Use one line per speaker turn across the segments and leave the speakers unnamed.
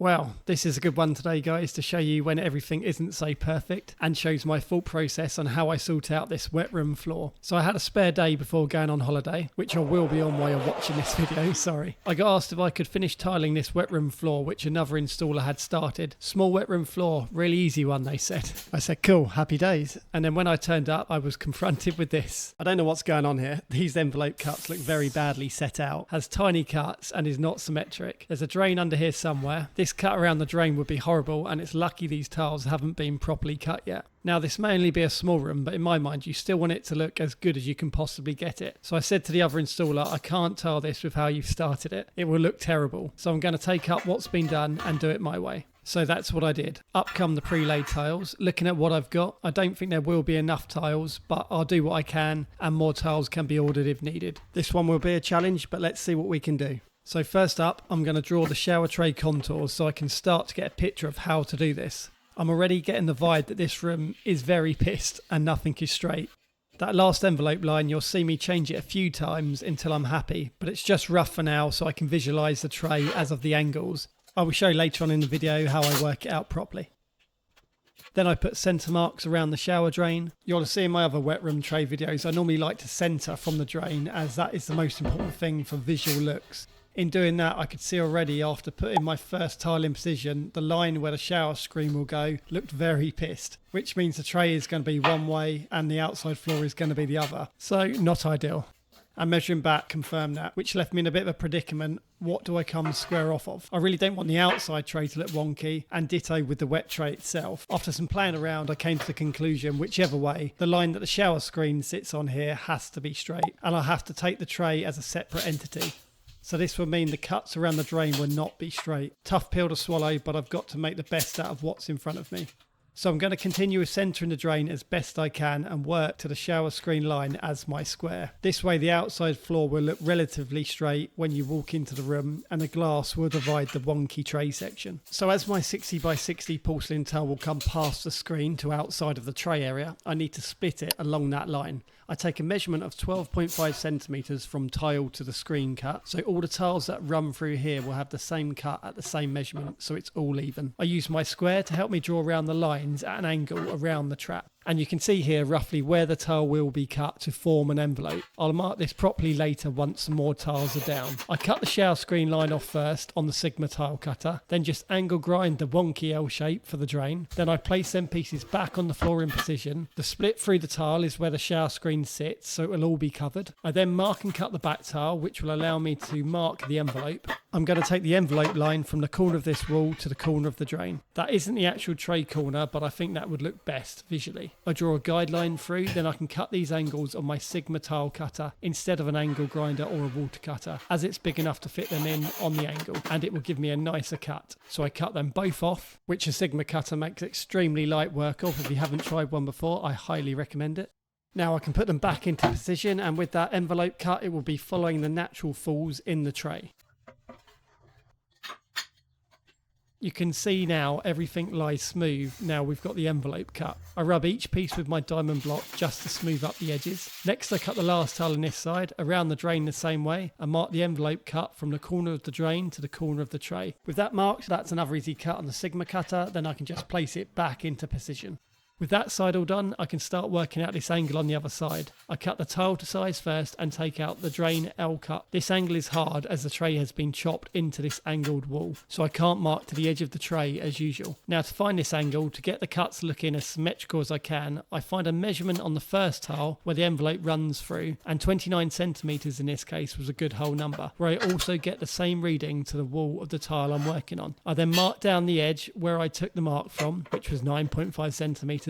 Well, this is a good one today, guys, to show you when everything isn't so perfect and shows my thought process on how I sort out this wet room floor. So I had a spare day before going on holiday, which I will be on while you're watching this video, sorry. I got asked if I could finish tiling this wet room floor, which another installer had started. Small wet room floor, really easy one, they said. I said, cool, happy days. And then when I turned up, I was confronted with this. I don't know what's going on here. These envelope cuts look very badly set out, has tiny cuts and is not symmetric. There's a drain under here somewhere. This cut around the drain would be horrible, and it's lucky these tiles haven't been properly cut yet. Now this may only be a small room, but in my mind you still want it to look as good as you can possibly get it. So I said to the other installer, I can't tile this with how you've started it. It will look terrible. So I'm going to take up what's been done and do it my way. So that's what I did. Up come the pre-laid tiles. Looking at what I've got, I don't think there will be enough tiles, but I'll do what I can and more tiles can be ordered if needed. This one will be a challenge, but let's see what we can do. So first up, I'm going to draw the shower tray contours so I can start to get a picture of how to do this. I'm already getting the vibe that this room is very pissed and nothing is straight. That last envelope line, you'll see me change it a few times until I'm happy, but it's just rough for now so I can visualise the tray as of the angles. I will show later on in the video how I work it out properly. Then I put centre marks around the shower drain. You'll see in my other wet room tray videos, I normally like to centre from the drain as that is the most important thing for visual looks. In doing that, I could see already after putting my first tile in position, the line where the shower screen will go looked very pissed, which means the tray is going to be one way and the outside floor is going to be the other. So not ideal. And measuring back confirmed that, which left me in a bit of a predicament. What do I come square off of? I really don't want the outside tray to look wonky, and ditto with the wet tray itself. After some playing around, I came to the conclusion, whichever way, the line that the shower screen sits on here has to be straight, and I'll have to take the tray as a separate entity. So this would mean the cuts around the drain will not be straight. Tough pill to swallow, but I've got to make the best out of what's in front of me. So I'm going to continue with centering the drain as best I can and work to the shower screen line as my square. This way the outside floor will look relatively straight when you walk into the room, and the glass will divide the wonky tray section. So as my 60 by 60 porcelain tile will come past the screen to outside of the tray area, I need to split it along that line. I take a measurement of 12.5 centimetres from tile to the screen cut, so all the tiles that run through here will have the same cut at the same measurement, so it's all even. I use my square to help me draw around the lines at an angle around the trap. And you can see here roughly where the tile will be cut to form an envelope. I'll mark this properly later once some more tiles are down. I cut the shower screen line off first on the Sigma tile cutter, then just angle grind the wonky L shape for the drain. Then I place them pieces back on the floor in position. The split through the tile is where the shower screen sits, so it will all be covered. I then mark and cut the back tile, which will allow me to mark the envelope. I'm going to take the envelope line from the corner of this wall to the corner of the drain. That isn't the actual tray corner, but I think that would look best visually. I draw a guideline through, then I can cut these angles on my Sigma tile cutter instead of an angle grinder or a water cutter, as it's big enough to fit them in on the angle, and it will give me a nicer cut. So I cut them both off, which a Sigma cutter makes extremely light work of. If you haven't tried one before, I highly recommend it. Now I can put them back into position, and with that envelope cut, it will be following the natural falls in the tray. You can see now everything lies smooth now we've got the envelope cut. I rub each piece with my diamond block just to smooth up the edges. Next I cut the last tile on this side, around the drain the same way, and mark the envelope cut from the corner of the drain to the corner of the tray. With that marked, that's another easy cut on the Sigma cutter, then I can just place it back into position. With that side all done, I can start working out this angle on the other side. I cut the tile to size first and take out the drain L cut. This angle is hard as the tray has been chopped into this angled wall, so I can't mark to the edge of the tray as usual. Now to find this angle, to get the cuts looking as symmetrical as I can, I find a measurement on the first tile where the envelope runs through, and 29 centimetres in this case was a good whole number, where I also get the same reading to the wall of the tile I'm working on. I then mark down the edge where I took the mark from, which was 9.5 centimetres,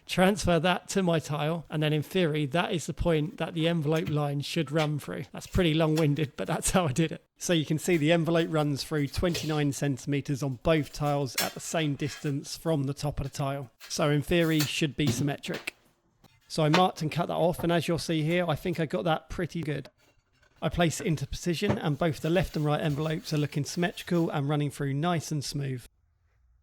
transfer that to my tile, and then in theory that is the point that the envelope line should run through. That's pretty long-winded, but that's how I did it. So you can see the envelope runs through 29 centimetres on both tiles at the same distance from the top of the tile. So in theory should be symmetric. So I marked and cut that off, and as you'll see here, I think I got that pretty good. I place it into position, and both the left and right envelopes are looking symmetrical and running through nice and smooth.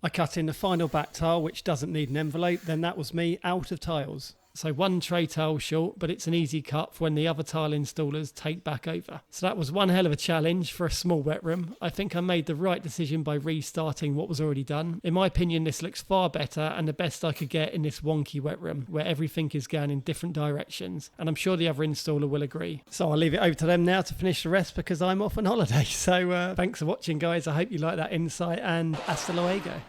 I cut in the final back tile, which doesn't need an envelope, then that was me out of tiles. So one tray tile short, but it's an easy cut for when the other tile installers take back over. So that was one hell of a challenge for a small wet room. I think I made the right decision by restarting what was already done. In my opinion, this looks far better and the best I could get in this wonky wet room where everything is going in different directions, and I'm sure the other installer will agree. So I'll leave it over to them now to finish the rest because I'm off on holiday. So thanks for watching, guys. I hope you like that insight, and hasta luego.